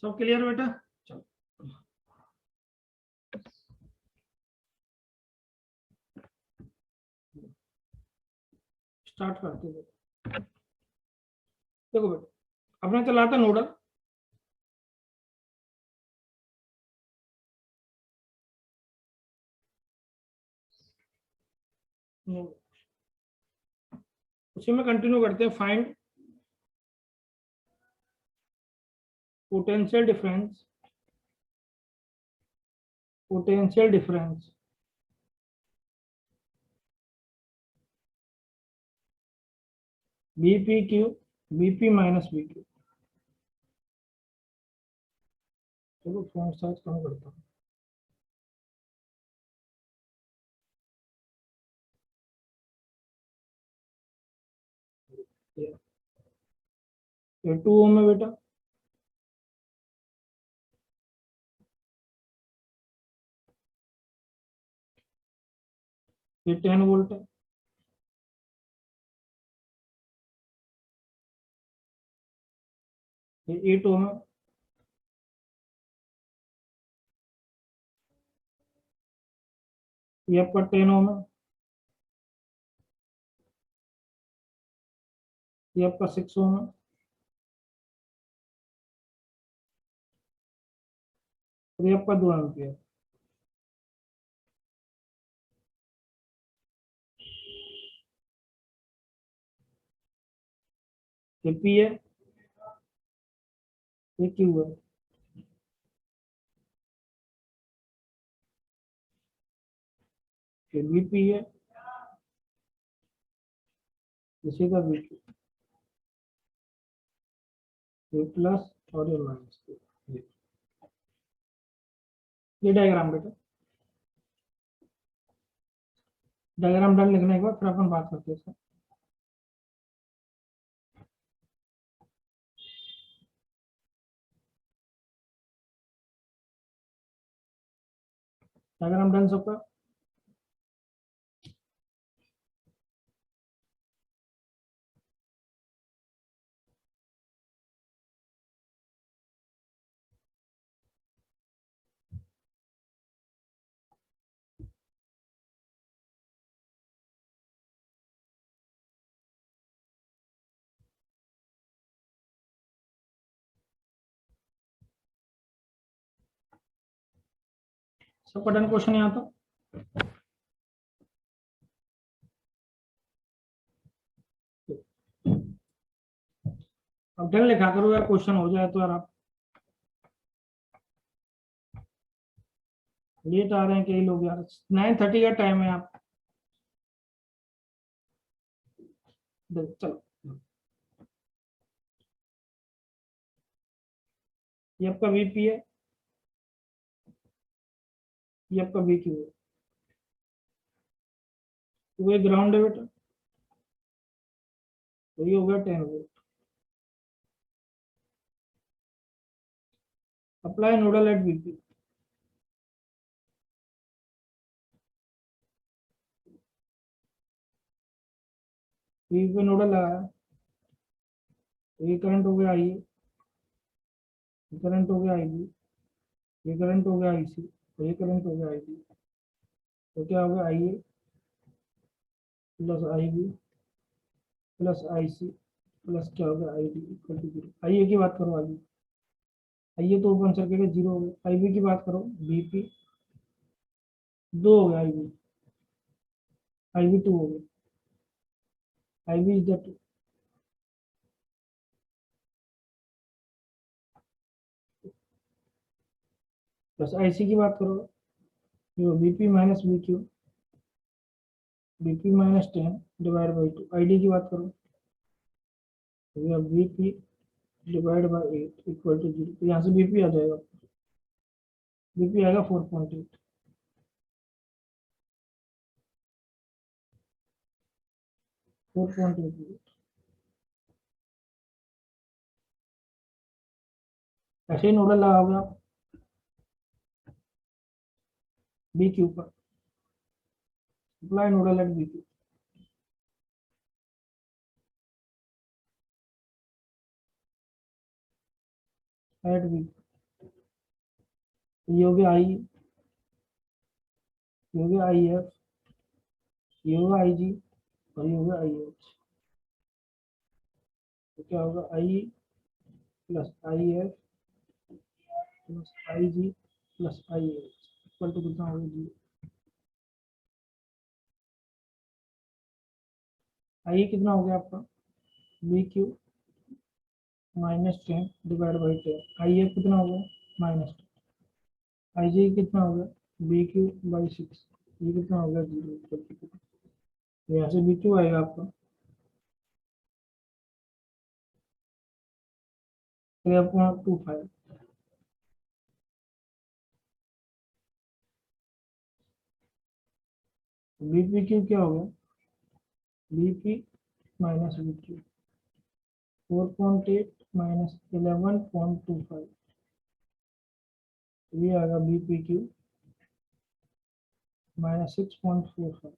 सब क्लियर बेटा? चलो स्टार्ट करते हैं। देखो बेटा अपने चलाते नोडल, उसी में कंटिन्यू करते हैं। Find potential difference BPQ BP minus BQ. चलो फॉन्ट साइज कम करता हूँ। ये 2 ओम है बेटा, ये 10 वोल्ट है, ये 8 ओम है, ये आपका 10 ओम है, ये आपका 6 ओम है, और ये आपका 2 एम्पियर। ये पी है, ये क्यू है, ये बीपी है, इसी का बीपी, ये प्लस और ये माइनस। ये डायग्राम बेटा, डायग्राम डन लिखने के बाद फिर अपन बात करते हैं। डायग्राम डन सबका? सबका डन क्वेश्चन यहाँ तो? अब डन लिखा करो यार, क्वेश्चन हो जाए तो यार। आप लेट आ रहे हैं कई लोग यार, 9:30 का टाइम है। आप चलो, ये आपका वीपी है, ये आपका वीक्यू है, तो ये ग्राउंड है बेटा, तो ये हो गया 10 volt. Apply nodal at VP. VP पे नोडल लगाया, तो ये करंट हो गया आई, ये करंट हो गया आई बी, ये करंट हो गया आईसी, और ये करंट हो गया आई बी। तो क्या हो गया आई ए plus I B plus I C plus क्या हो गया आई डी इक्वल टू 0। आई ए की बात करो, आई ए तो ओपन सर्किट है, 0 हो गया। आई बी की बात करो, बीपी 2 हो गया, आई बी 2 हो गया, I B is the plus I C की बात करो, जो BP minus BQ, BP minus 10 divide by 2। I D की बात करो, BP divide by 8 equal to 0। तो यहाँ से बीपी आ जाएगा, बीपी आएगा 4.8, 4.8। ऐसे ही नोडल लगाओगे आप बी क्यू पर, apply nodal at B Q at B. ये हो गया आई, ये हो गया आई एफ, ये होगा आई जी, और ये होगा आई एच। तो क्या होगा, I plus I F plus I G plus I H equal to कितना होगा जी। आई कितना हो गया आपका, B Q -10 divide by 10। I F कितना हो गया, -10। आई जी कितना हो गया, बी क्यू बाई 6। ये कितना हो गया, 0। यहाँ से बी क्यू आएगा आपका 3.25। बी पी क्यू क्या हो गया, B P minus B Q 4.8 minus 11.25। ये आएगा बी पी क्यू -6.45,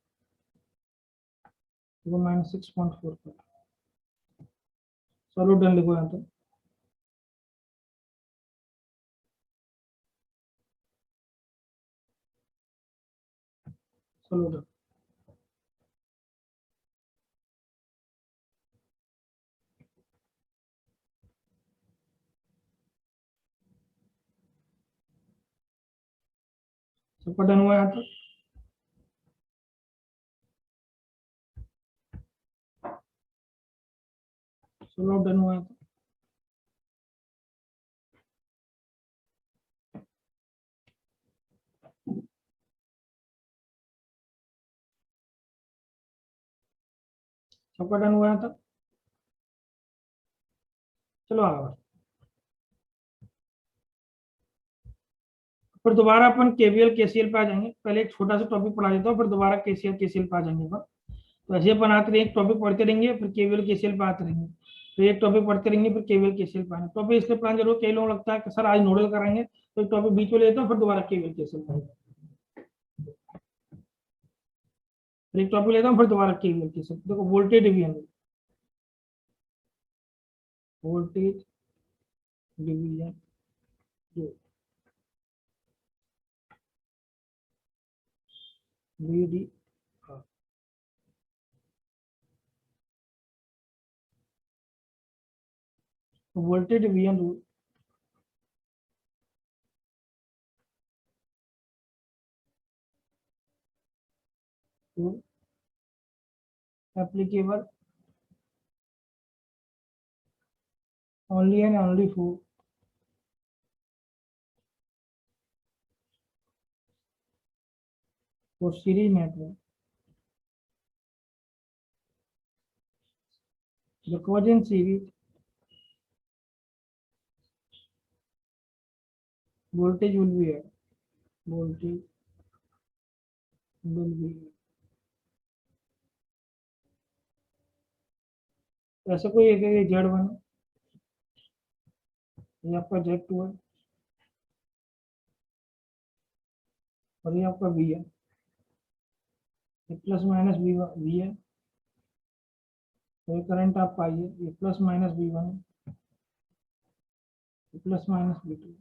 देखो -6.45। चलो डन लिखो यहाँ तो। चलो डन। सबका डन हुआ यहाँ तो। चलो डन हुआ यहाँ तो। सबका डन हुआ यहाँ तो। चलो आगे। फिर दोबारा अपन केवीएल केसीएल पे आ जाएंगे। पहले एक छोटा सा टॉपिक पढ़ा देता हूँ, फिर दोबारा केसीएल केसीएल पे आ जाएंगे अपन। तो ऐसे अपन आते रहेंगे, टॉपिक पढ़ते रहेंगे, फिर केवीएल केसीएल पे आते रहेंगे। तो एक टॉपिक पढ़ते रहेंगे, फिर केवीएल केसीएल पे आएंगे। टॉपिक इसलिए प्लान जरूर, कई लोगों लगता है कि सर आज नोडल कराएंगे, तो एक टॉपिक बीच में लेता हूँ, फिर दोबारा केवीएल केसीएल पे आएंगे। फिर एक टॉपिक लेता हूँ, फिर दोबारा केवीएल केसीएल। देखो voltage division, voltage division V D, voltage division rule applicable only and only for series network. Because in series, voltage will be here. Voltage will be here. ऐसा कोई एक है Z1 है, ये आपका Z2 है, और ये आपका V है। ये प्लस माइनस V है, तो ये करंट आप पाइए, ये प्लस माइनस V1 है, ये प्लस माइनस V2।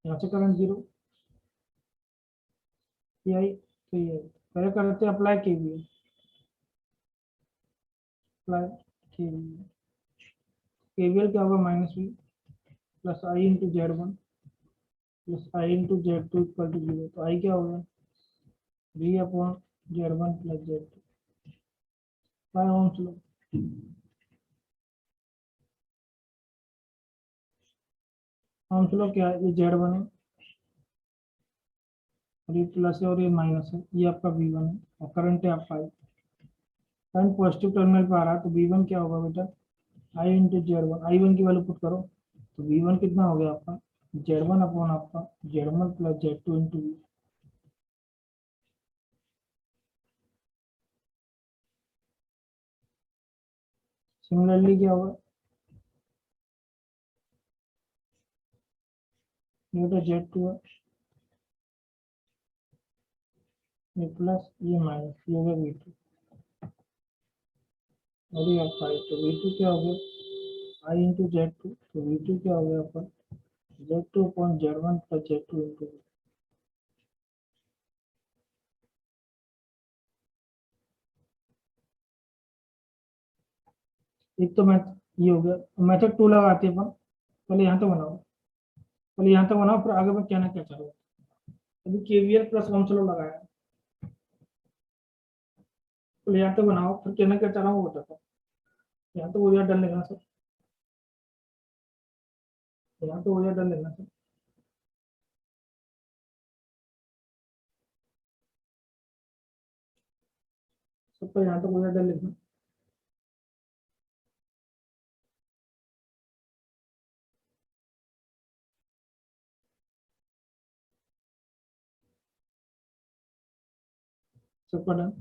यहाँ से करंट 0, ये आई, तो ये पहले करते apply KVL, apply KVL। KVL क्या होगा, -V plus I into Z1 plus I into Z2 equal to 0। तो आई क्या होगा, V upon Z1 plus Z2 by Ohm's law. Ohm's law क्या है, ये Z1 है, और ये प्लस है और ये माइनस है, ये आपका V1 है, और करंट है आपका आई। करंट पॉजिटिव टर्मिनल पे आ रहा है, तो V1 क्या होगा बेटा, आई इंटू Z1। I1 की वैल्यू पुट करो, तो V1 कितना हो गया आपका, Z1 अपॉन आपका Z1 plus Z2 into V। Similarly क्या होगा, ये तो Z2 है, ये प्लस ये माइनस, ये होगा V2, और ये आपका आई। तो V2 क्या हो गया, आई इंटू जेड टू, तो वी टू क्या हो गया अपन, Z two upon Z one plus Z two into, एक तो मैथ ये हो गया। मेथड टू लगाते हैं अपन, पहले यहाँ तक बनाओ, पहले यहाँ तक बनाओ, फिर आगे मैं क्या ना क्या चाहूँ। अभी केवीएल प्लस ओम चलो लगाया, पहले यहाँ तक बनाओ, फिर क्या ना क्या चाह रहा हूँ वो बताता हूँ। यहाँ तो हो गया, डन लिखना सर, यहाँ तो हो गया, डन लिखना सर। सबका यहाँ तक हो गया, डन लिखना। सबका डन।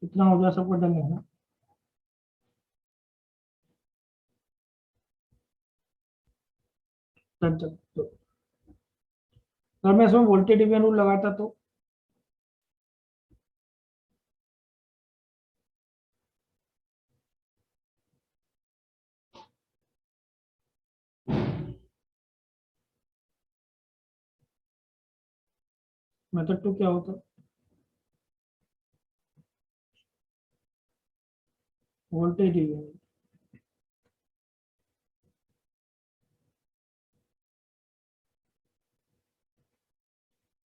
इतना हो गया, सबका डन लिखना। डन चल तो अगर मैं इसमें वोल्टेज डिवीजन रूल लगाता तो मेथड टू क्या होता, वोल्टेज डिवीजन।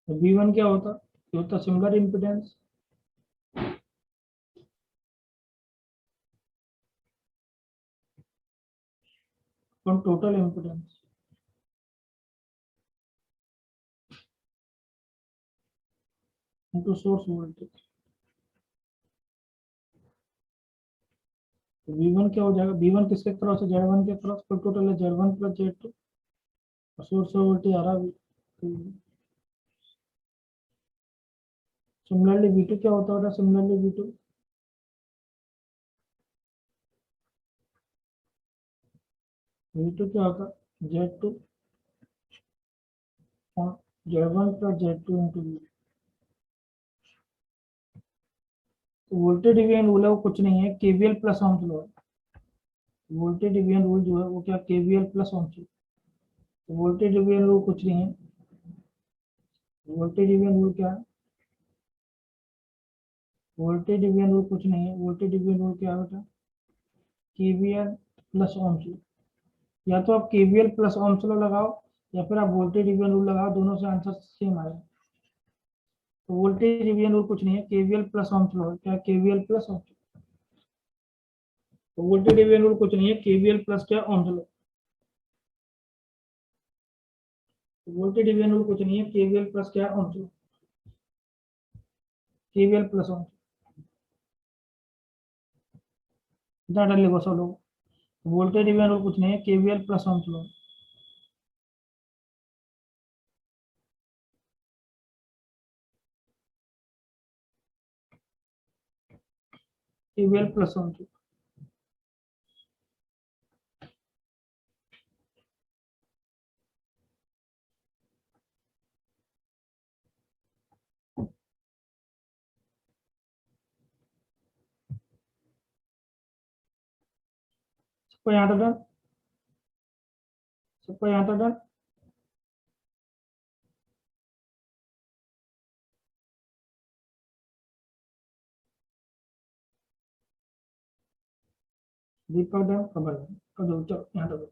तो बी वन क्या होता, ये होता similar impedance from total impedance into source voltage. तो बी वन क्या हो जाएगा, बी वन किसके क्रॉस है, जेड वन के क्रॉस, पर टोटल है Z one plus Z two, source voltage आ रहा है। सिमिलरली वी टू क्या होता है, सिमिलरली वी टू क्या होता, Z two Z one plus Z two into V. तो वोल्टेज डिवीजन रूल है वो कुछ नहीं है, KVL plus Ohm's law. Voltage division rule जो है वो क्या, केवीएल प्लस ओम्स लॉ। तो वोल्टेज डिवीजन रूल कुछ नहीं है, वोल्टेज डिवीजन रूल क्या है, वोल्टेज डिवीजन रूल कुछ नहीं है, वोल्टेज डिवीजन रूल क्या है बेटा, केवीएल प्लस ओम्स लॉ। या तो आप केवीएल प्लस ओम्स लॉ लगाओ, या फिर आप वोल्टेज डिवीजन रूल लगाओ, दोनों से आंसर सेम आएगा। तो वोल्टेज डिवीजन रूल कुछ नहीं है, केवीएल प्लस ओम्स लॉ। क्या, केवीएल प्लस ओम्स। तो वोल्टेज डिवीजन रूल कुछ नहीं है, केवीएल प्लस क्या, ohms law. Voltage division rule कुछ नहीं है, केवीएल प्लस क्या, Ohm's law. KVL plus ohms. इतना डर लिखो सब लोग। वोल्टेज डिवीजन रूल कुछ नहीं है, KVL plus Ohm's law. KVL plus ohms. सबको यहाँ तक डन, सबको यहाँ तक डन। दीपक डन, कमल कर दो, चलो यहाँ तक।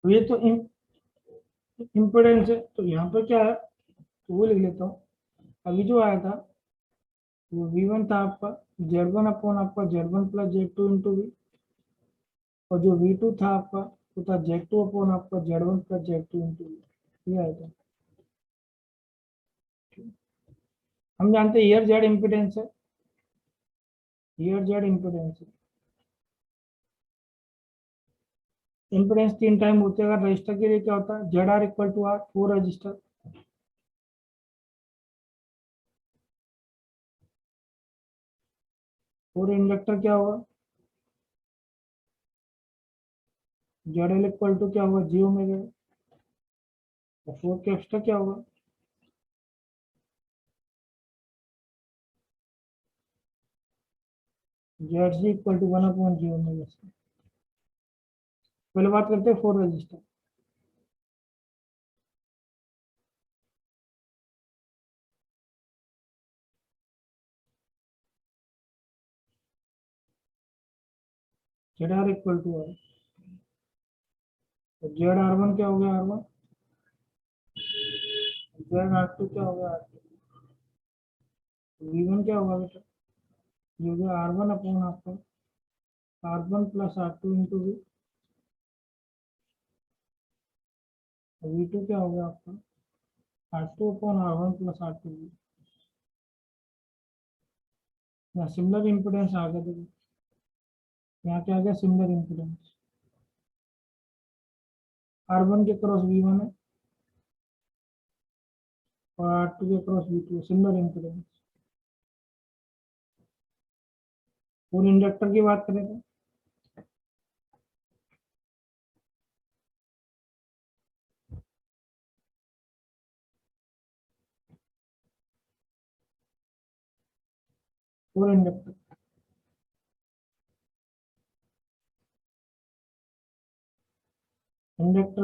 तो ये तो इम्पोर्टेंस है, तो यहाँ पर क्या है, तो वो लिख लेता हूँ। अभी जो आया था वो वी वन था आपका, जेड वन अपॉन आपका Z one plus Z two into V. और जो वी टू था आपका वो था जेड टू अपॉन आपका Z one plus Z two into V. ये आया था। हम जानते हैं ईयर जेड इम्पिडेंस है, ईयर जेड इम्पिडेंस है। इम्पिडेंस तीन टाइम होते हैं, अगर रजिस्टर के लिए क्या होता है, Z R equal to R for resistor, और इंडक्टर क्या होगा, जेड एल इक्वल टू क्या होगा, जी ओमेगा, और 4 के एक्स्ट्रा क्या होगा, जेड सी इक्वल टू 1/जी ओमेगा सी। पहले बात करते हैं 4 resistor. Z R equal to R, तो जेड आर वन क्या हो गया, R one, Z R two क्या हो गया, आर टू, वी वन क्या होगा बेटा, ये हो गया आर वन अपॉन आपका R one plus R two into V, V two क्या हो गया आपका R two upon R one plus R two V. यहाँ सिमिलर इम्पोर्टेंस आ गया, देखो यहाँ क्या आ गया, सिमिलर इम्पोर्टेंस, आर वन के क्रॉस वी वन है और आर टू के cross V two, similar importance. और इंडक्टर की बात करें तो और इंडक्टर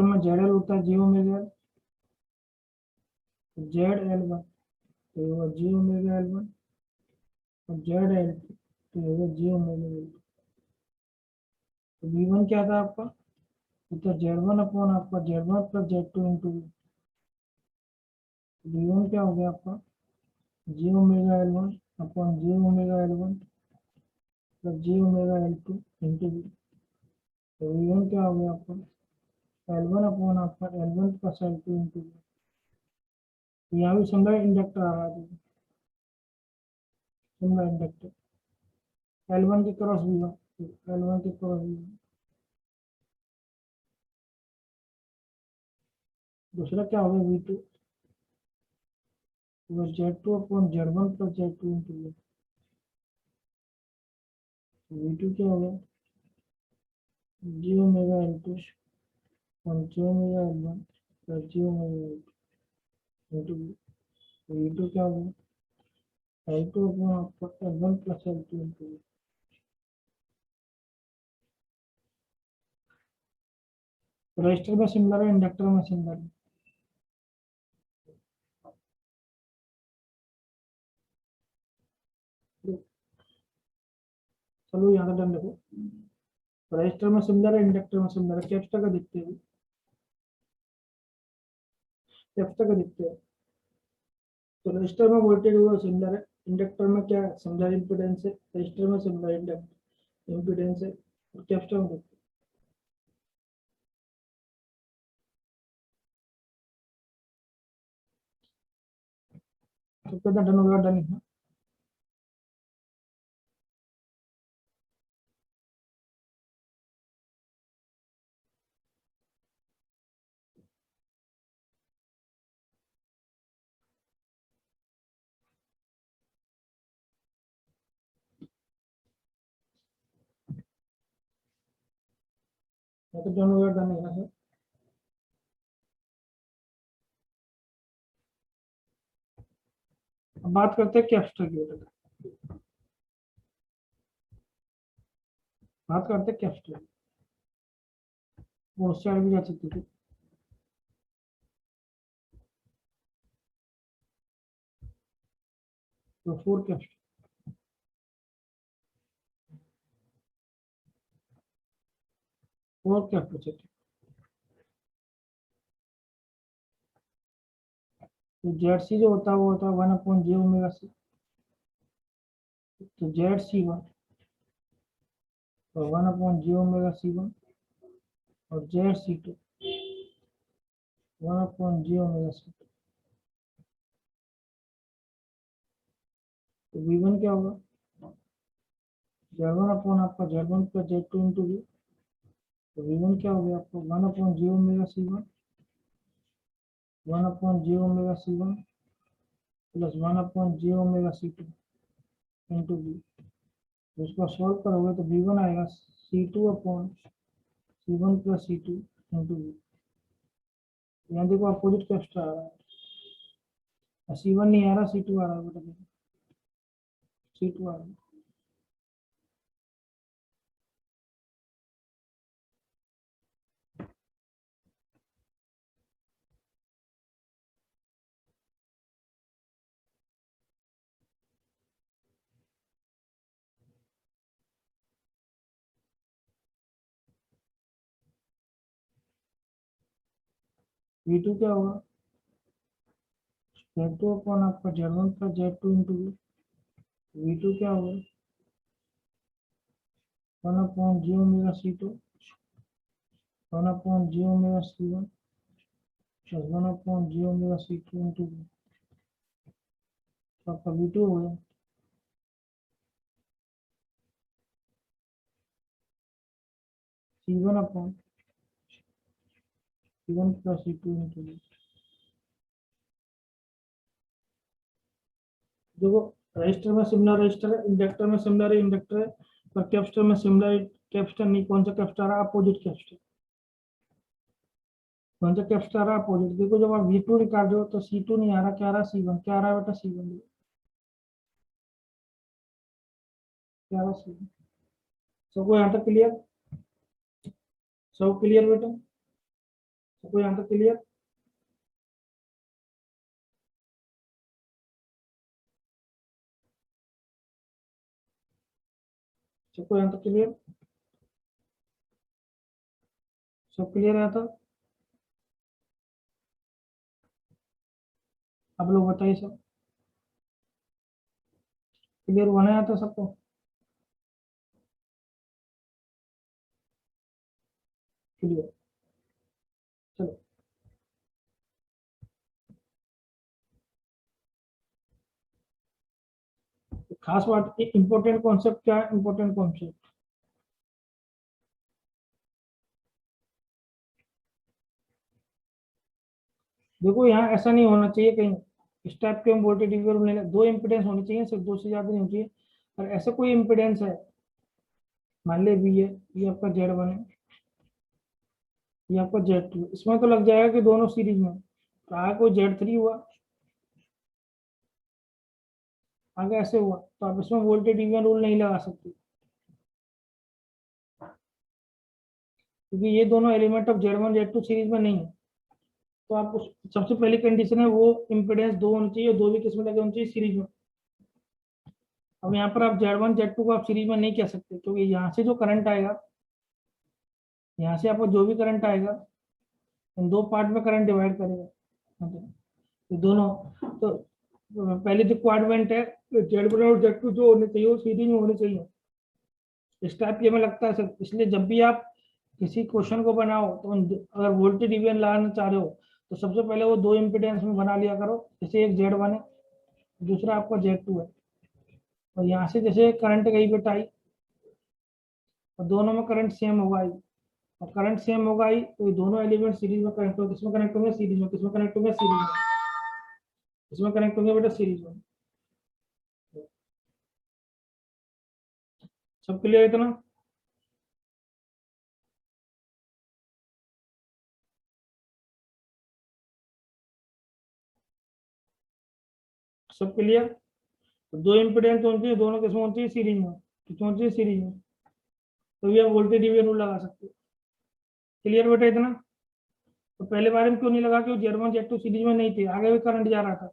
में जेड एल होता है, J omega L, Z L one तो ये होगा जी ओमेगा एल वन, और जेड एल टू तो ये होगा जी ओमेगा एल टू। तो वी वन क्या था आपका, तो जेड वन अपॉन आपका Z one plus Z two into V one क्या हो गया आपका J omega L one upon J omega L one plus J omega L two into V. तो वी वन क्या हो गया आपका एल वन अपॉन आपका L one plus L two into V. तो यहाँ भी सिमिलर इंडक्टर आ रहा है, सिमिलर इंडक्टर एल वन के cross V one, L one के क्रॉस वी वन। दूसरा क्या होगा वी टू, तो Z two upon Z one plus Z two into V two क्या होगा J omega L two upon J omega L one plus J omega L two into V two क्या होगा L two upon आपका L one plus L two into register में similar है, inductor में similar है। चलो यहाँ का डन देखो, रजिस्टर में सिमिलर है, इंडक्टर में सिमिलर है, कैपेसिटर का दिखते हैं, कैपेसिटर का दिखते हैं। तो रजिस्टर में वोल्टेज होगा सिमिलर है, इंडक्टर में क्या सिमिलर इम्पीडेंस है, रजिस्टर में सिमिलर इंडक्टर इम्पीडेंस है, और कैपेसिटर में देखते हैं। तो कितना डन होगा, डन है। तो डन होगा, डन है ना सर। अब बात करते हैं कैपेसिटर की, बेटा बात करते हैं कैपेसिटर, वो उससे आगे भी जा सकती थी। तो फोर कैपेसिटर, फोर कैपेसिटर, तो जेड सी जो होता है वो होता है 1/j ओमेगा सी, तो जेड सी वन तो 1/j ओमेगा सी वन, और Z C two 1/j omega C two. तो वी वन क्या होगा जेड वन अपॉन आपका Z one plus Z two into V, तो वी वन क्या हो गया आपको 1/j omega C one, 1/j omega C one plus 1/j omega C two into V. तो इसको सॉल्व करोगे तो वी वन आएगा C two upon C1 plus C2 into V। यहाँ देखो अपोजिट कैप्स्टर आ रहा है, C1 नहीं आ रहा, C2 आ रहा है बेटा, देखो C2 आ रहा है। V2 क्या होगा, Z2 अपॉन आपका Z1 plus Z2 into V। V2 क्या होगा, 1 upon J omega C2, 1 upon J omega C1 plus 1 upon J omega C2 into V। तो आपका V2 हो गया। C1 upon C1 plus C2 into V। देखो register में similar register है, inductor में सिमिलर इंडक्टर है, पर कैपेसिटर में सिमिलर कैपेसिटर नहीं। कौन सा कैपेसिटर है, अपोजिट कैपेसिटर। कौन सा कैपेसिटर आ रहा है, अपोजिट। देखो जब आप V2 निकाल रहे हो तो C2 नहीं आ रहा, क्या आ रहा है, C1। क्या आ रहा है बेटा, C1। क्या आ रहा है, C1। सबको यहाँ तक क्लियर, सब क्लियर बेटा, सबको यहाँ तक क्लियर। सबको यहाँ तक क्लियर, सब क्लियर है तो आप लोग बताइए, सब क्लियर होना है तो सबको। क्लियर, चलो। खास बात, इंपॉर्टेंट कॉन्सेप्ट क्या है, इंपॉर्टेंट कॉन्सेप्ट देखो यहाँ ऐसा नहीं होना चाहिए कहीं इस टाइप के हम वोल्टेज डिवीजन में दो इम्पिडेंस होनी चाहिए, सिर्फ दो से ज्यादा नहीं होनी चाहिए। और ऐसा कोई इम्पिडेंस है, मान ले भी है, ये आपका Z1 है, ये आपका Z2, इसमें तो लग जाएगा कि दोनों सीरीज में। तो आगे कोई Z3 हुआ, आगे ऐसे हुआ, तो आप इसमें वोल्टेज डिवीजन रूल नहीं लगा सकते, क्योंकि ये दोनों element of Z1 Z2 series में नहीं है। तो आप उस सबसे पहली कंडीशन है वो इम्पिडेंस दो होनी चाहिए, दो भी किसमें लगे होनी चाहिए, सीरीज में। अब यहाँ पर आप Z1 Z2 को आप सीरीज में नहीं कह सकते, क्योंकि यहाँ से जो करंट आएगा, यहाँ से आपको जो भी करंट आएगा, इन दो पार्ट में करंट डिवाइड करेगा, तो दोनों। तो पहली रिक्वायरमेंट है Z1 और Z2 जो होने चाहिए वो सीरीज में होने चाहिए। इस टाइप के में लगता है सर, इसलिए जब भी आप किसी क्वेश्चन को बनाओ तो अगर वोल्टेज डिवीजन लाना चाह रहे हो तो सबसे पहले वो दो इम्पिडेंस में बना लिया करो। जैसे एक Z1 है, दूसरा आपका Z2 है, और यहाँ से जैसे करंट गई बेटा आई, और दोनों में करंट सेम होगा आई, और करंट सेम होगा आई, तो ये दोनों एलिमेंट सीरीज में कनेक्ट होंगे। किसमें कनेक्ट होंगे, सीरीज में। किसमें कनेक्ट होंगे, सीरीज में। किसमें कनेक्ट होंगे बेटा, सीरीज में। सब क्लियर इतना, सब क्लियर। तो दो इम्पिडेंस होनी चाहिए, दोनों किसमें होनी चाहिए, सीरीज में। किसमें होनी चाहिए, सीरीज में। तो ये आप वोल्टेज डिवीजन रूल लगा सकते हो। क्लियर बेटा इतना। तो पहले बार में क्यों नहीं लगा, क्यों Z1 Z2 सीरीज में नहीं थे, आगे भी करंट जा रहा था।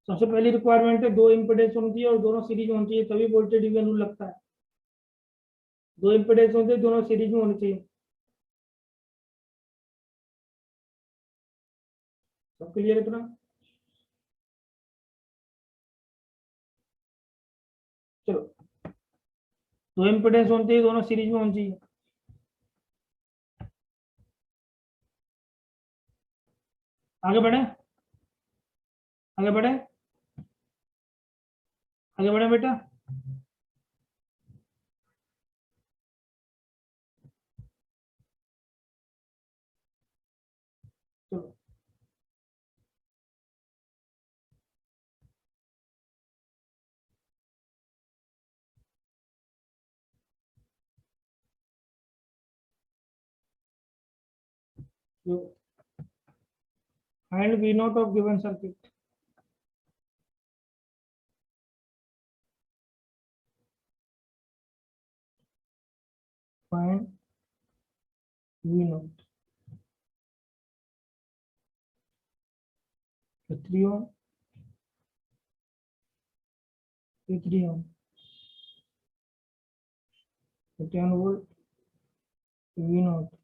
सबसे पहली रिक्वायरमेंट है दो इम्पिडेंस होनी चाहिए और दोनों सीरीज में होनी चाहिए, तभी वोल्टेज डिवीजन रूल लगता है। दो इम्पिडेंस होते हैं, दोनों सीरीज में होनी चाहिए। सब क्लियर इतना। चलो, दो इम्पिडेंस होनी चाहिए, दोनों सीरीज में होनी चाहिए। आगे बढ़े, आगे बढ़े, आगे बढ़े बेटा। चलो। जो find V not of given circuit, find V not 3 ohm, 3 ohm, 10 volt, V not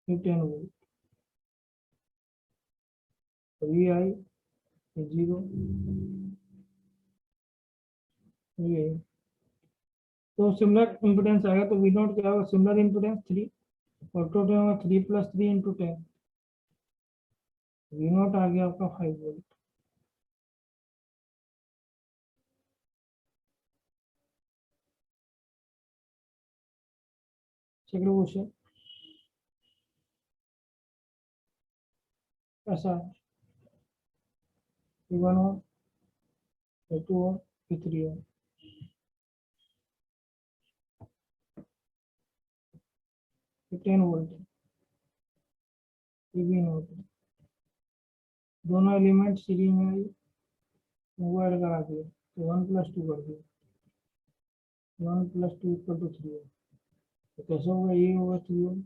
10 volt, V I 0, ये तो सिमिलर इम्पोर्टेंस आएगा, तो वी नॉट क्या होगा, सिमिलर इम्पोर्टेंस 3 और टोटल होगा 3 + 3 × 10, वी नॉट आ गया आपका 5 वोल्ट। सेकंड क्वेश्चन ऐसा है, 1 ओम, 2 ओम, 3 ओम, ये 10 वोल्ट है, ये वी नॉट है, दोनों एलिमेंट सीरीज में आई, वो ऐड करा दिया तो 1 + 2 कर दिया, 1 + 2 = 3 ओम, तो कैसे होगा, ये होगा 3 ओम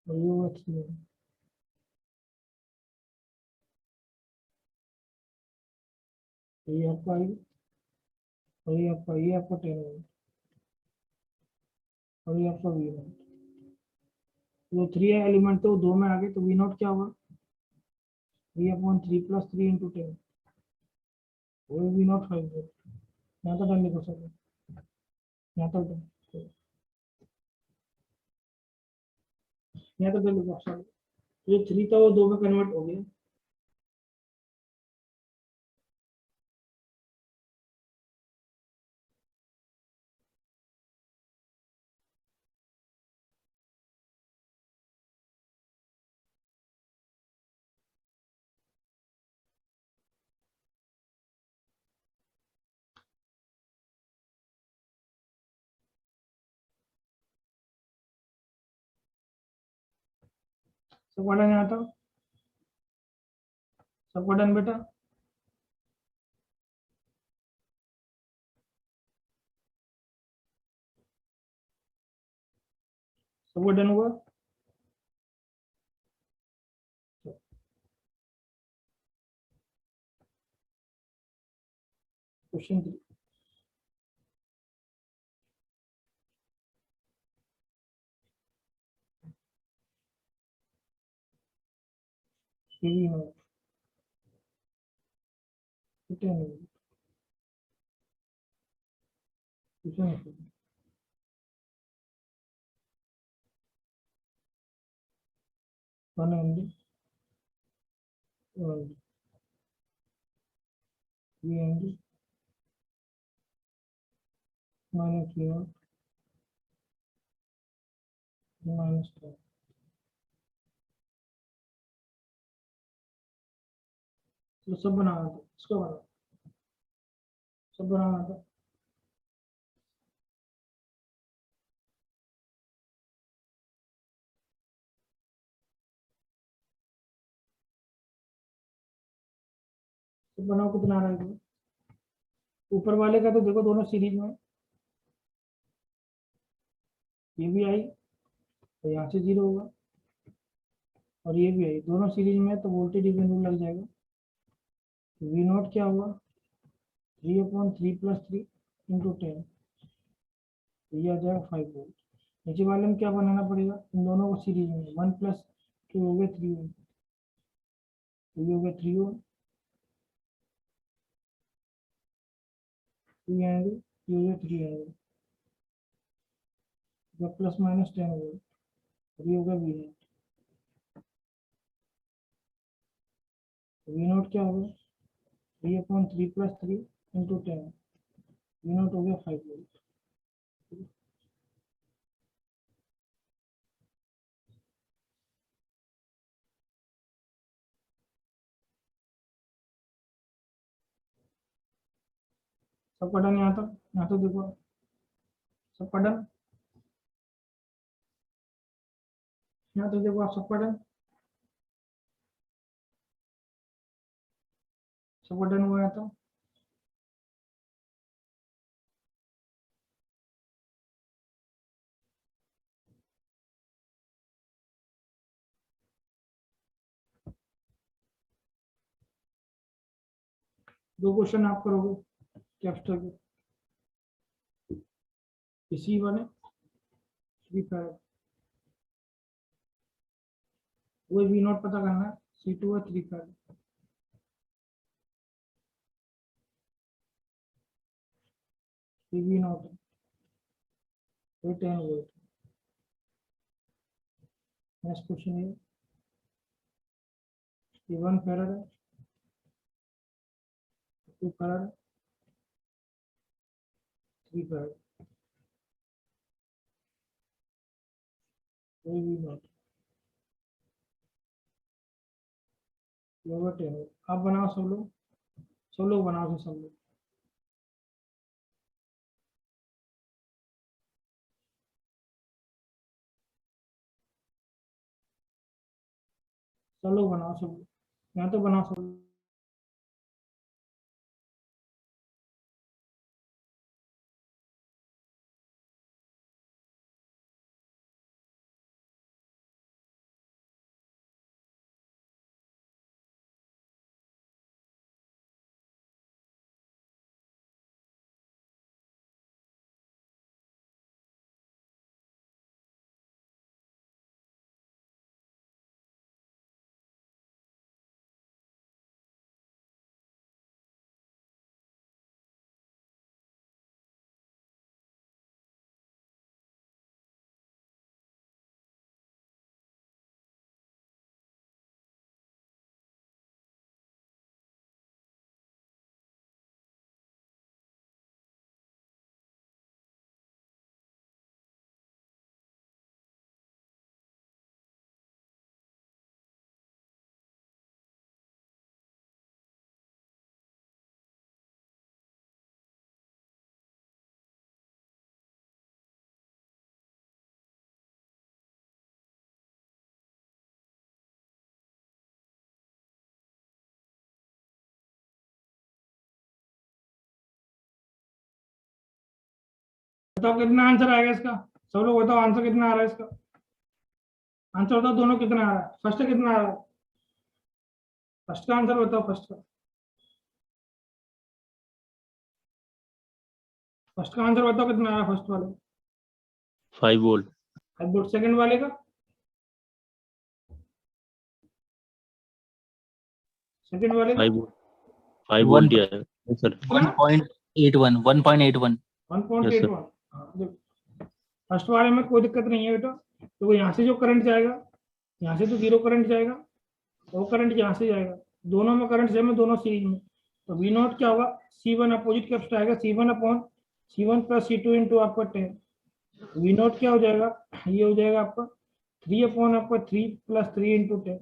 और ये होगा 3 ओम, तो ये आपका आई और ये आपका 10 ओम और ये आपका वी नॉट, जो 3 एलिमेंट थे वो 2 में आ गए, तो वी नॉट क्या होगा, 3/3 + 3 × 10, वो वी नॉट 5 वोल्ट। यहाँ तक डन लिखो सर, यहाँ तक डन, यहाँ तक डन लिखो सर, जो 3 था वो 2 में कन्वर्ट हो गया। सबका डन यहाँ तक, सबका डन बेटा, सबका डन हुआ। Question 3, V not 10 volt, question 1 MD और वी एमडी -3 -10, तो सब बनाना था, इसको बना, सब बनाना था, सब बनाओ, कितना आ रहा है, ऊपर वाले का तो देखो दोनों सीरीज में, ये भी आई तो यहाँ से 0 होगा और ये भी आई, दोनों सीरीज में, तो वोल्टेज डिवीजन रूल लग जाएगा, वी नॉट क्या हुआ, 3/3 + 3 × 10, तो ये आ जाएगा 5 वोल्ट। नीचे वाले में क्या बनाना पड़ेगा, इन दोनों को सीरीज में, 1 + 2 हो गया 3 ओम, तो ये हो गया 3 ओम, ये आएंगे, ये हो गया 3 आएंगे, जब ±10 वोल्ट, और ये होगा वी नॉट, वी नॉट क्या होगा, 3/3 + 3 × 10, वी नॉट हो गया 5 वोल्ट। सब पढ़ा नहीं आता, यहाँ तो देखो सब पढ़ा, यहाँ तो देखो आप सब डन, सब डन हुआ है तो दो क्वेश्चन आप करोगे कैप्स्टर के, C1 है 3 फैराड, वो V0 पता करना है, C2 है 3 फैराड, V0 है 10 वोल्ट। नेक्स्ट क्वेश्चन है C1 फैराड है, 2 फैराड, 3 फैराड, वही V0 ये 10 वोल्ट। आप बनाओ सब लोग बनाओ सब लोग, सब लोग बनाओ सब लोग, यहाँ तो बनाओ सब लोग। बताओ कितना आंसर आएगा इसका, सब लोग बताओ आंसर कितना आ रहा है इसका, आंसर बताओ दोनों कितना आ रहा है, फर्स्ट कितना आ रहा है, फर्स्ट का आंसर बताओ, फर्स्ट का आंसर बताओ कितना आ रहा है, फर्स्ट वाले 5 वोल्ट। 5 वोल्ट। सेकंड वाले का, सेकंड वाले का 5 वोल्ट दिया है सर। 1.81 1.81 1.81। फर्स्ट वाले में कोई दिक्कत नहीं है बेटा, तो यहाँ से जो करंट जाएगा, यहाँ से तो जीरो करंट जाएगा, वो करंट यहाँ से जाएगा, दोनों में करंट सेम है, दोनों सीरीज में, तो V0 क्या होगा, C1 अपोजिट कैपेसिटर आएगा, C1 प्लस C2 इंटू आपका 10। V0 क्या हो जाएगा, ये हो जाएगा आपका 3 प्लस 3 इंटू 10,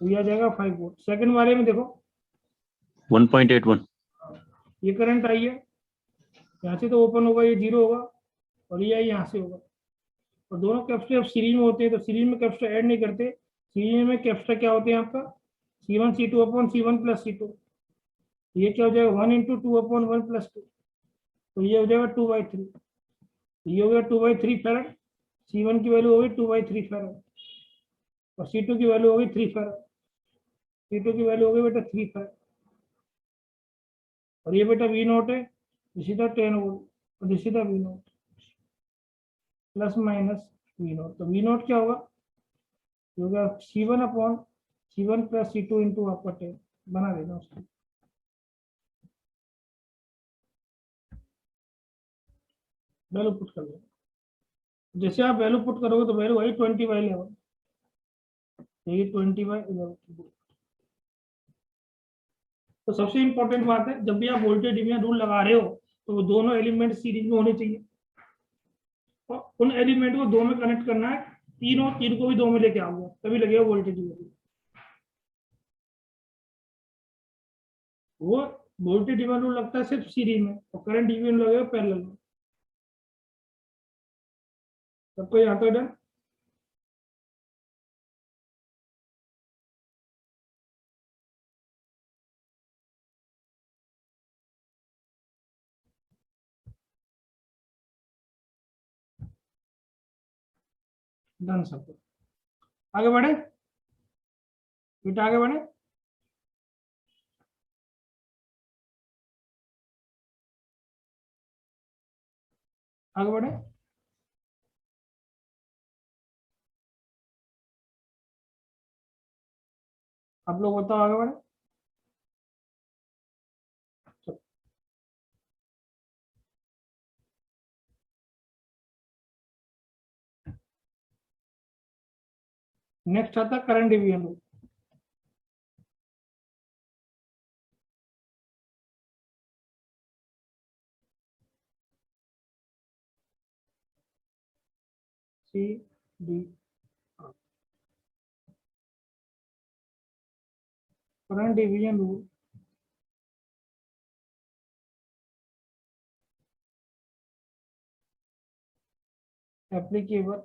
तो ये आ जाएगा 5 वोल्ट। सेकंड वाले में देखो 1.81 ये करंट आई है, यहाँ से तो ओपन होगा, ये जीरो होगा, और ये यहाँ से होगा, और दोनों कैपेसिटर सीरीज में होते हैं, तो सीरीज में कैपेसिटर ऐड नहीं करते, सीरीज में कैपेसिटर क्या होते हैं आपका C1 C2 upon C1 plus C2, ये क्या हो जाएगा 1 इंटू 2 अपॉन 1 प्लस 2, तो ये हो जाएगा 2/3, ये हो गया 2/3 फैराड, C1 की वैल्यू होगी 2/3 फैराड, और C2 की वैल्यू होगी 3 फैराड, C2 की वैल्यू होगी बेटा 3 फैराड, और ये बेटा V0 है, इसी तरह 10 वोल्ट, और इसी तरह V0 प्लस माइनस V0, तो V0 क्या होगा, ये होगा C1 upon C1 plus C2 into आपका 10, बना देना उसको, वैल्यू पुट कर लो, जैसे आप वैल्यू पुट करोगे तो वैल्यू वही 20/11, यही 20/11। तो सबसे इंपॉर्टेंट बात है, जब भी आप वोल्टेज डिवीजन रूल लगा रहे हो तो वो दोनों एलिमेंट सीरीज में होने चाहिए, और उन एलिमेंट को 2 में कनेक्ट करना है, तीन को भी 2 में लेके आओगे तभी लगेगा वोल्टेज डिवीजन। वो वोल्टेज डिवीजन रूल लगता है सिर्फ सीरीज में, और करंट डिवीजन लगेगा पैरेलल में। सबको यहाँ तक डन। Done circuit. आगे बढ़े बेटा, आगे बढ़े। आगे बढ़े। आप लोग बताओ, आगे बढ़े। नेक्स्ट आता current division rule. C D current division rule applicable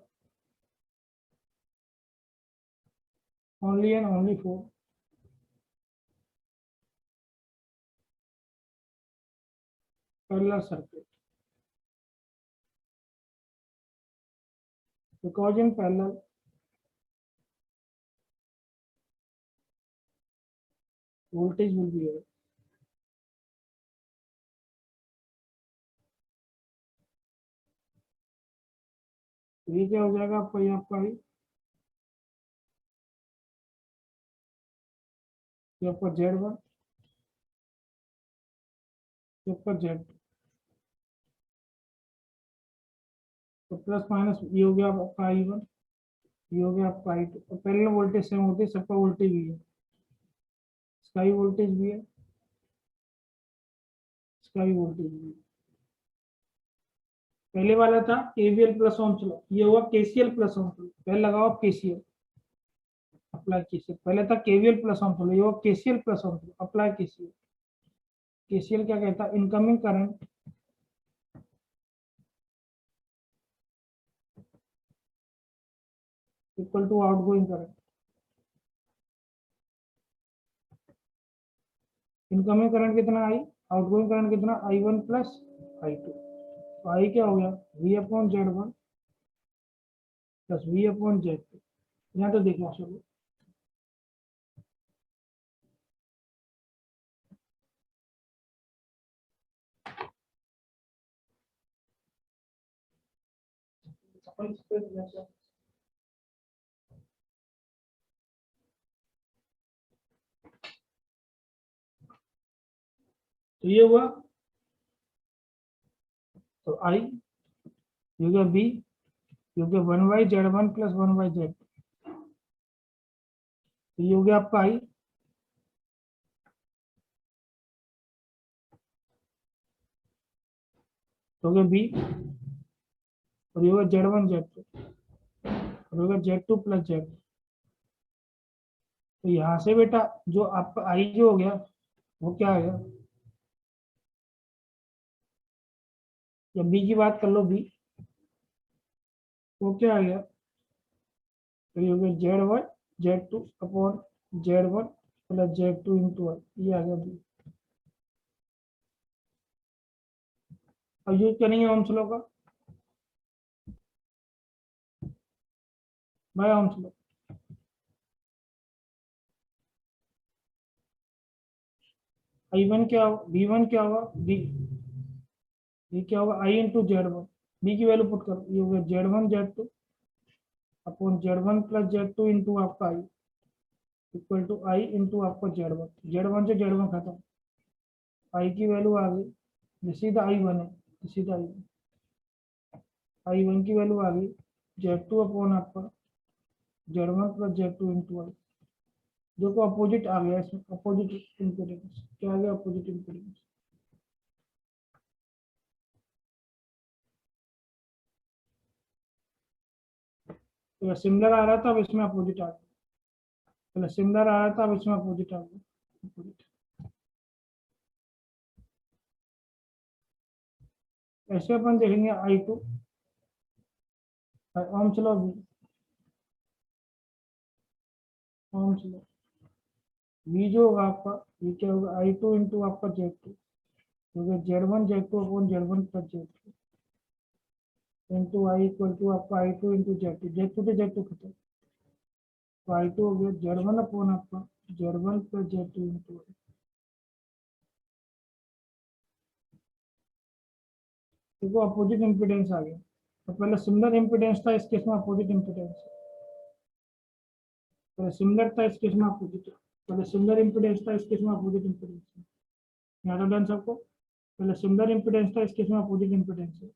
only and only for parallel circuit, because in parallel voltage will be here. ये क्या हो जाएगा आपका, ये आपका है, ये आपका Z1, ये आपका Z2, तो प्लस माइनस ये हो गया आपका I1, ये हो गया आपका I2। तो पैरेलल वोल्टेज सेम होती है, सबका वोल्टेज भी है, स्काई वोल्टेज भी है, स्काई वोल्टेज भी है। पहले वाला था KVL प्लस ओम्स लॉ, ये हुआ KCL प्लस ओम्स लॉ। पहले लगाओ KCL, अप्लाई KCL। पहले था KVL प्लस ओम्स लॉ, ये हुआ KCL plus Ohm's law, apply KCL। KCL क्या कहता है, incoming current equal to outgoing current. Incoming current कितना आई, आउटगोइंग करंट कितना, I1 प्लस I2। तो आई क्या हो गया, V/Z1 प्लस V/Z2। यहाँ तो देखना चलो, तो ये हुआ, तो आई हो गया बी, ये हो गया 1/Z1 प्लस 1/Z2। तो ये हो गया आपका आई, तो हो गया बी, और ये होगा Z1 Z2, और होगा Z2 प्लस Z2। तो यहाँ से बेटा जो आपका आई जो हो गया वो क्या आ गया, या बी की बात कर लो, बी वो क्या आ गया, तो ये हो गया Z1 Z2 upon Z1 plus Z2 into आई, ये आ गया बी। अब यूज करेंगे ओम्स लॉ का, बाय ओम्स लॉ। I1 क्या होगा, V1 क्या होगा, बी, ये क्या होगा I इंटू Z1। बी की वैल्यू पुट करो, ये हो गया Z1 Z2 upon Z1 plus Z2 into आपका आई, इक्वल टू आई इंटू आपका Z1। Z1 से Z1 खत्म, आई की वैल्यू आ गई, ये सीधा I1 है, ये सीधा I1 की वैल्यू आ गई Z2 अपॉन आपका Z1 प्लस Z2 इंटू आई। देखो अपोजिट आ गया इसमें, अपोजिट इम्पीडेंस क्या आ गया, अपोजिट इम्पीडेंस। तो सिमिलर आ रहा था, अब इसमें अपोजिट आ गया, पहले सिमिलर आ रहा था, अब इसमें अपोजिट आ गया, अपोजिट। ऐसे अपन देखेंगे I2 ओम्स लॉ भी, ओम्स लॉ V जो होगा आपका, ये क्या होगा I2 इंटू आपका Z2, हो गया Z1 Z2 upon Z1 plus Z2। Into I equal to आपका I2 इंटू Z2 से Z2 खत्म, तो I2 हो गया Z1 अपॉन आपका Z1 प्लस Z2 इंटू आई। देखो अपोजिट इम्पिडेंस आ गया, तो पहले सिमिलर इम्पिडेंस था, इस केस में अपोजिट इम्पिडेंस है। पहले सिमिलर था, इस केस में अपोजिट है। पहले सिमिलर इम्पिडेंस था, इस केस में अपोजिट इम्पिडेंस है। यहाँ तो डन सबको, पहले सिमिलर इम्पिडेंस था, इस केस में अपोजिट इम्पिडेंस है।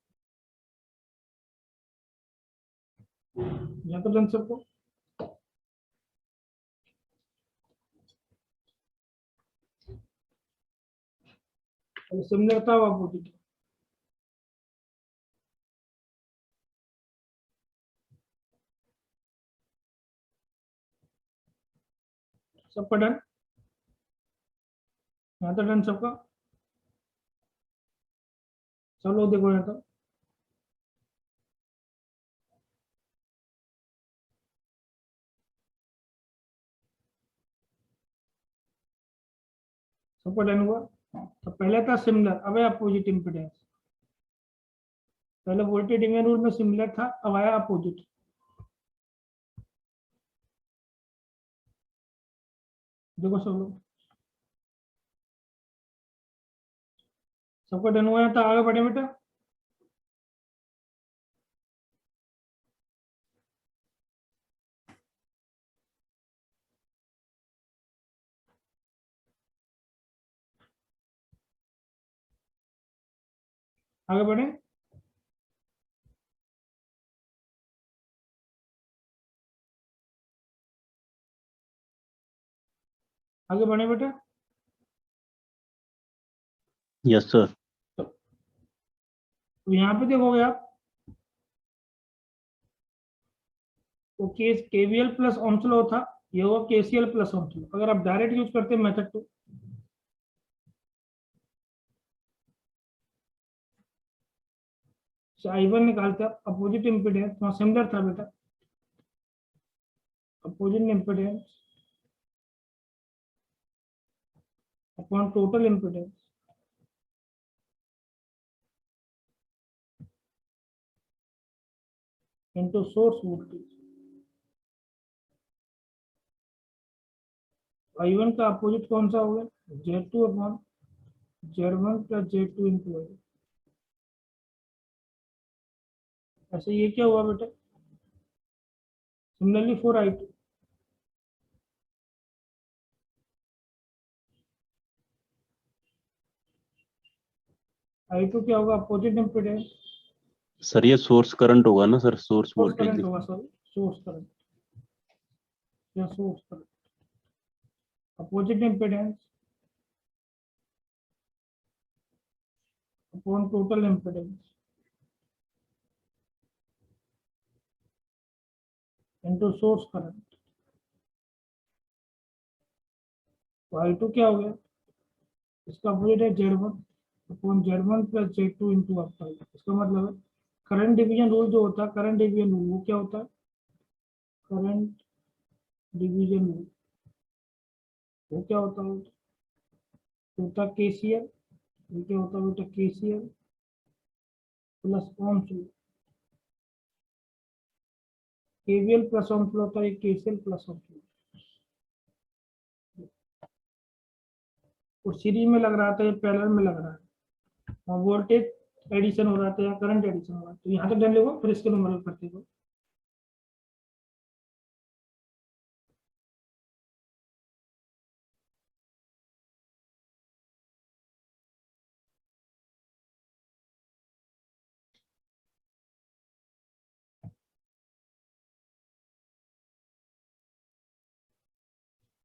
यहाँ तो डन सबको। पहले सिमिलर था, वो अपोजिट है। सबका डन, यहाँ तो डन सबका। चलो देखो यहाँ तो, सबका डन हुआ। तो पहले था सिमिलर, अब है अपोजिट इम्पिडेंस। पहले वोल्टेज डिवीजन रूल में सिमिलर था, अब आया अपोजिट। देखो सब लोग, सबका डन हुआ है, तो आगे बढ़े बेटा। आगे बढ़े, आगे बढ़े बेटा। Yes sir. तो यहाँ पे देखोगे आप, वो case KVL plus Ohm's law था, ये हुआ केसीएल प्लस ओम्स लॉ। अगर आप डायरेक्ट यूज करते मेथड तो I1 निकालते आप, अपोजिट इम्पिडेंस वहां सिमिलर था बेटा, opposite impedance upon total impedance into source voltage. I1 का अपोजिट कौन सा हो गया, Z2 upon Z1 plus Z2 into आई। ऐसे ये क्या हुआ बेटा, सिमिलरली फॉर I2, I2 क्या होगा, अपोजिट इम्पिडेंस, सर ये सोर्स करंट होगा ना sir, source source voltage. Current होगा, सॉरी सोर्स करंट या source current, opposite impedance upon total impedance into source current. तो I2 क्या हो गया, इसका अपोजिट है Z1 upon Z1 plus Z2 into आपका। इसका मतलब है करंट डिवीजन रूल जो होता है, करंट डिवीजन रूल वो क्या होता है, करंट डिवीजन रूल वो क्या होता है, होता KCL। ये क्या होता है बेटा, KCL plus Ohm's law. KVL plus Ohm's law होता है, KCL प्लस ओम्स लॉ। और सीरीज में लग रहा था, ये पैरेलल में लग रहा है, और वोल्टेज एडिशन हो रहा था या करंट एडिशन हो रहा है। तो यहाँ तक डन लेगो, फिर इसके नंबर करते हो।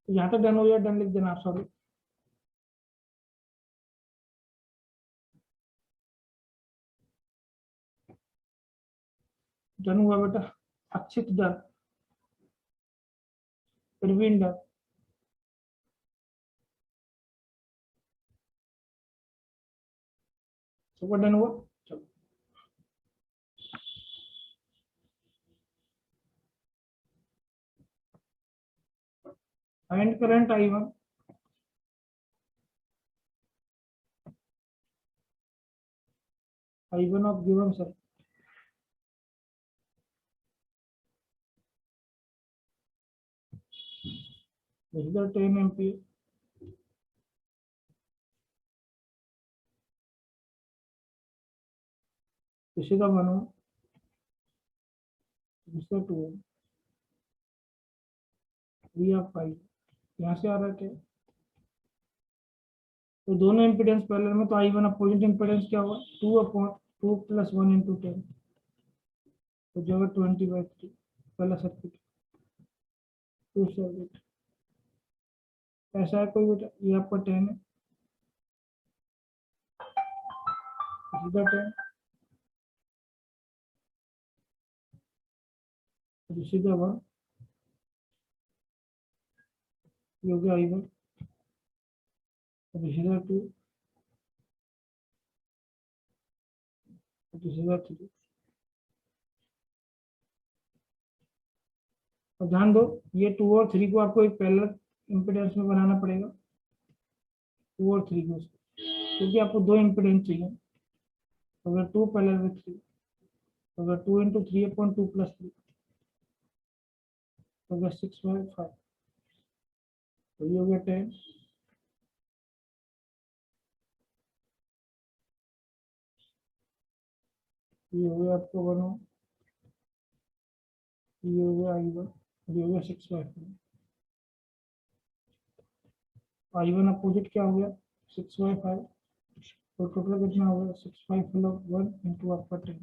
तो यहाँ तक डन हो गया, डन लिख देना आप सॉरी। डन हुआ बेटा, Achchhit done, Praveen done. Super done हुआ। चलो find current I1 of given circuit. इधर 10 एम्पियर, इसी का बनो दूसरा 2 3 ऑफ 5 यहाँ से आ रहा है। तो दोनों इम्पीडेंस पैरेलल में, तो आई वन अपोजिट इम्पीडेंस क्या होगा 2 प्लस 1 इंटू 10, तो जो है 20/3 पहला सर्किट। टू सर्किट ऐसा है कोई बेटा, ये आपका 10 है, इधर 10, सीधा 1, ये हो गया आई वन, सीधा 2, सीधा 3। और ध्यान दो, ये 2 और 3 को आपको एक पैरेलल इम्पीडेंस में बनाना पड़ेगा, 2 और 3 को, क्योंकि आपको दो इम्पीडेंस चाहिए। तो अगर 2 पैरेलल विद 3, तो अगर 2 इंटू 3/2 प्लस 3, तो अगर 6/5, तो ये हो गया 10, ये हो गया आपको 1, ये हो गया आई वन, ये हो गया 6/5। आई वन अपोजिट क्या हो गया 6/5, तो टोटल कितना हो गया 6/5 इंटू आपका 10,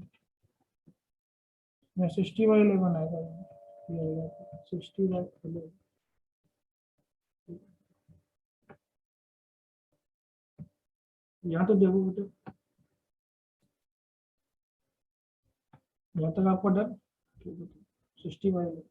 मैं 60/11 आएगा, ये हो गया 60/11। यहाँ तो देखो बेटा, यहाँ तक आपको डर 60/11।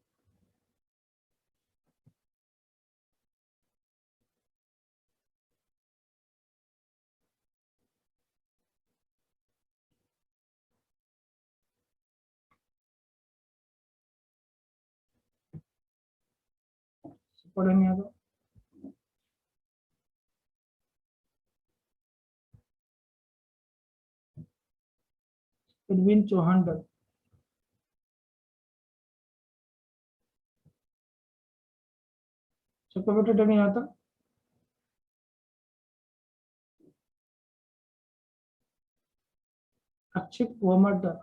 पढ़े नहीं आता, प्रवीण चौहान डर, सबको बेटा डर नहीं आता। अच्छे कोमर डर,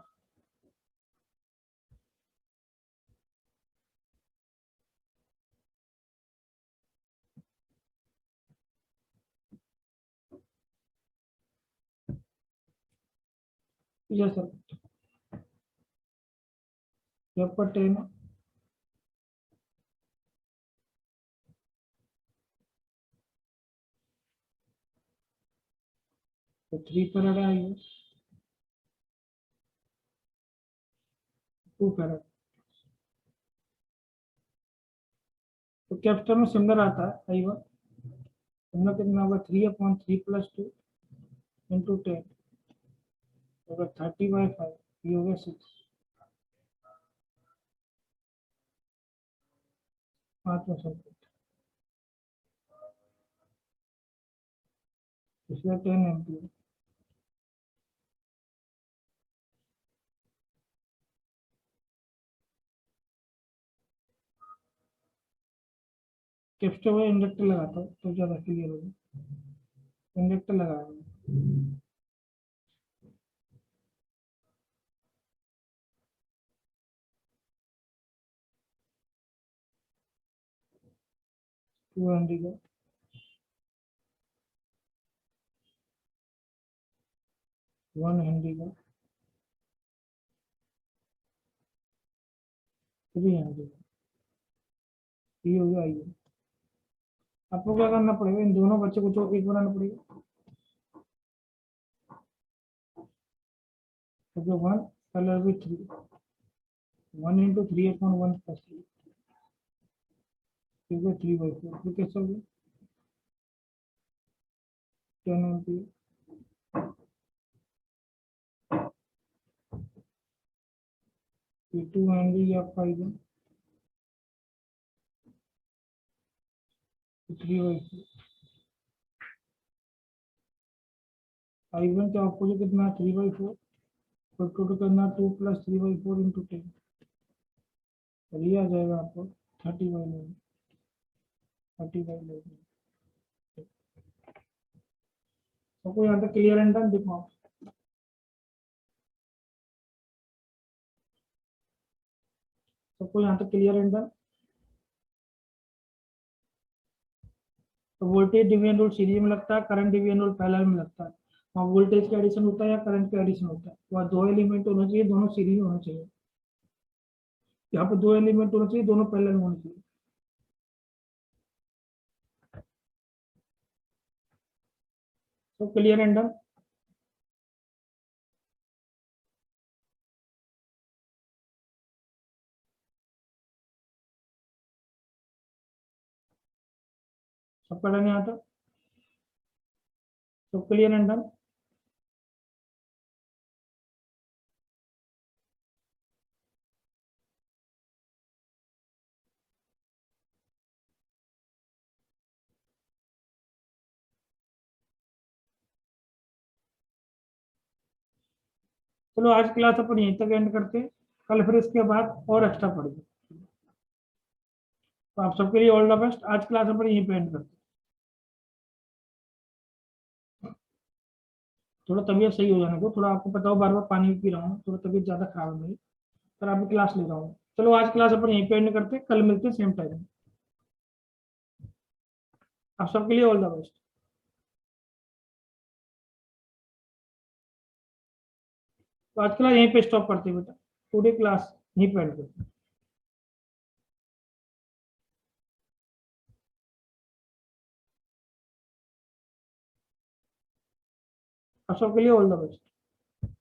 ये सर जब पर 10 है, तो 3 फैराड आएगी, 2 फैराड। तो कैपिटल में सिमिलर आता है आई वन, सिमिलर कितना होगा 3/3 प्लस 2 इंटू 10, अगर 30/5, ये हो गया 6, 5वां सर्किट, इसलिए 10 एम्पियर। कैपेसिटर में इंडक्टर लगाता हूँ तो ज्यादा क्लियर होगा, इंडक्टर लगाया 2 हेनरी का, 1 हेनरी का, 3 हेनरी का, ये हो गया आई वन। आपको क्या करना पड़ेगा, इन दोनों बच्चे को तो एक बनाना पड़ेगा, क्योंकि 1 पैरेलल विद 3, 1 इंटू 3/1 प्लस 3, क्योंकि 3/4, तो कैसे हो गया 10 एम्पियर। ये 2 हेनरी आपका आई वन, 3/4, आई वन के ऑपोजिट कितना 3/4, तो टोटल करना 2 प्लस 3/4 इंटू 10, और ये आ जाएगा आपको 30/11। 35 सबको यहाँ तक क्लियर एंड डन दिखाओ। सबको यहाँ तक क्लियर एंड डन। तो वोल्टेज डिवीजन रूल सीरीज में लगता है, करंट डिवीजन रूल पैरेलल में लगता है। वहाँ वोल्टेज का एडिशन होता है या करंट का एडिशन होता है, वहाँ दो एलिमेंट होना चाहिए, दोनों सीरीज में होना चाहिए। यहाँ पे दो एलिमेंट होना चाहिए, दोनों पैरेलल में होना चाहिए। तो क्लियर एंड डन। सबका डन यहाँ तक। तो क्लियर एंड डन। चलो आज क्लास अपन यहीं तक एंड करते हैं, कल फिर इसके बाद और एक्स्ट्रा पढ़ेंगे। तो आप सबके लिए ऑल द बेस्ट। आज क्लास अपन यहीं पे एंड करते हैं। थोड़ा तबीयत सही हो जाने को, थोड़ा आपको पता हो बार बार पानी पी रहा हूँ, थोड़ा तबीयत ज्यादा खराब है मेरी, पर अभी क्लास ले रहा हूँ। चलो आज क्लास अपन यहीं पे एंड करते हैं, कल मिलते हैं सेम टाइम। आप सबके लिए ऑल द बेस्ट। तो आज क्लास यहीं पे स्टॉप करते हैं बेटा, पूरी क्लास यहीं पे एंड करते हैं। आप सबके लिए ऑल द बेस्ट।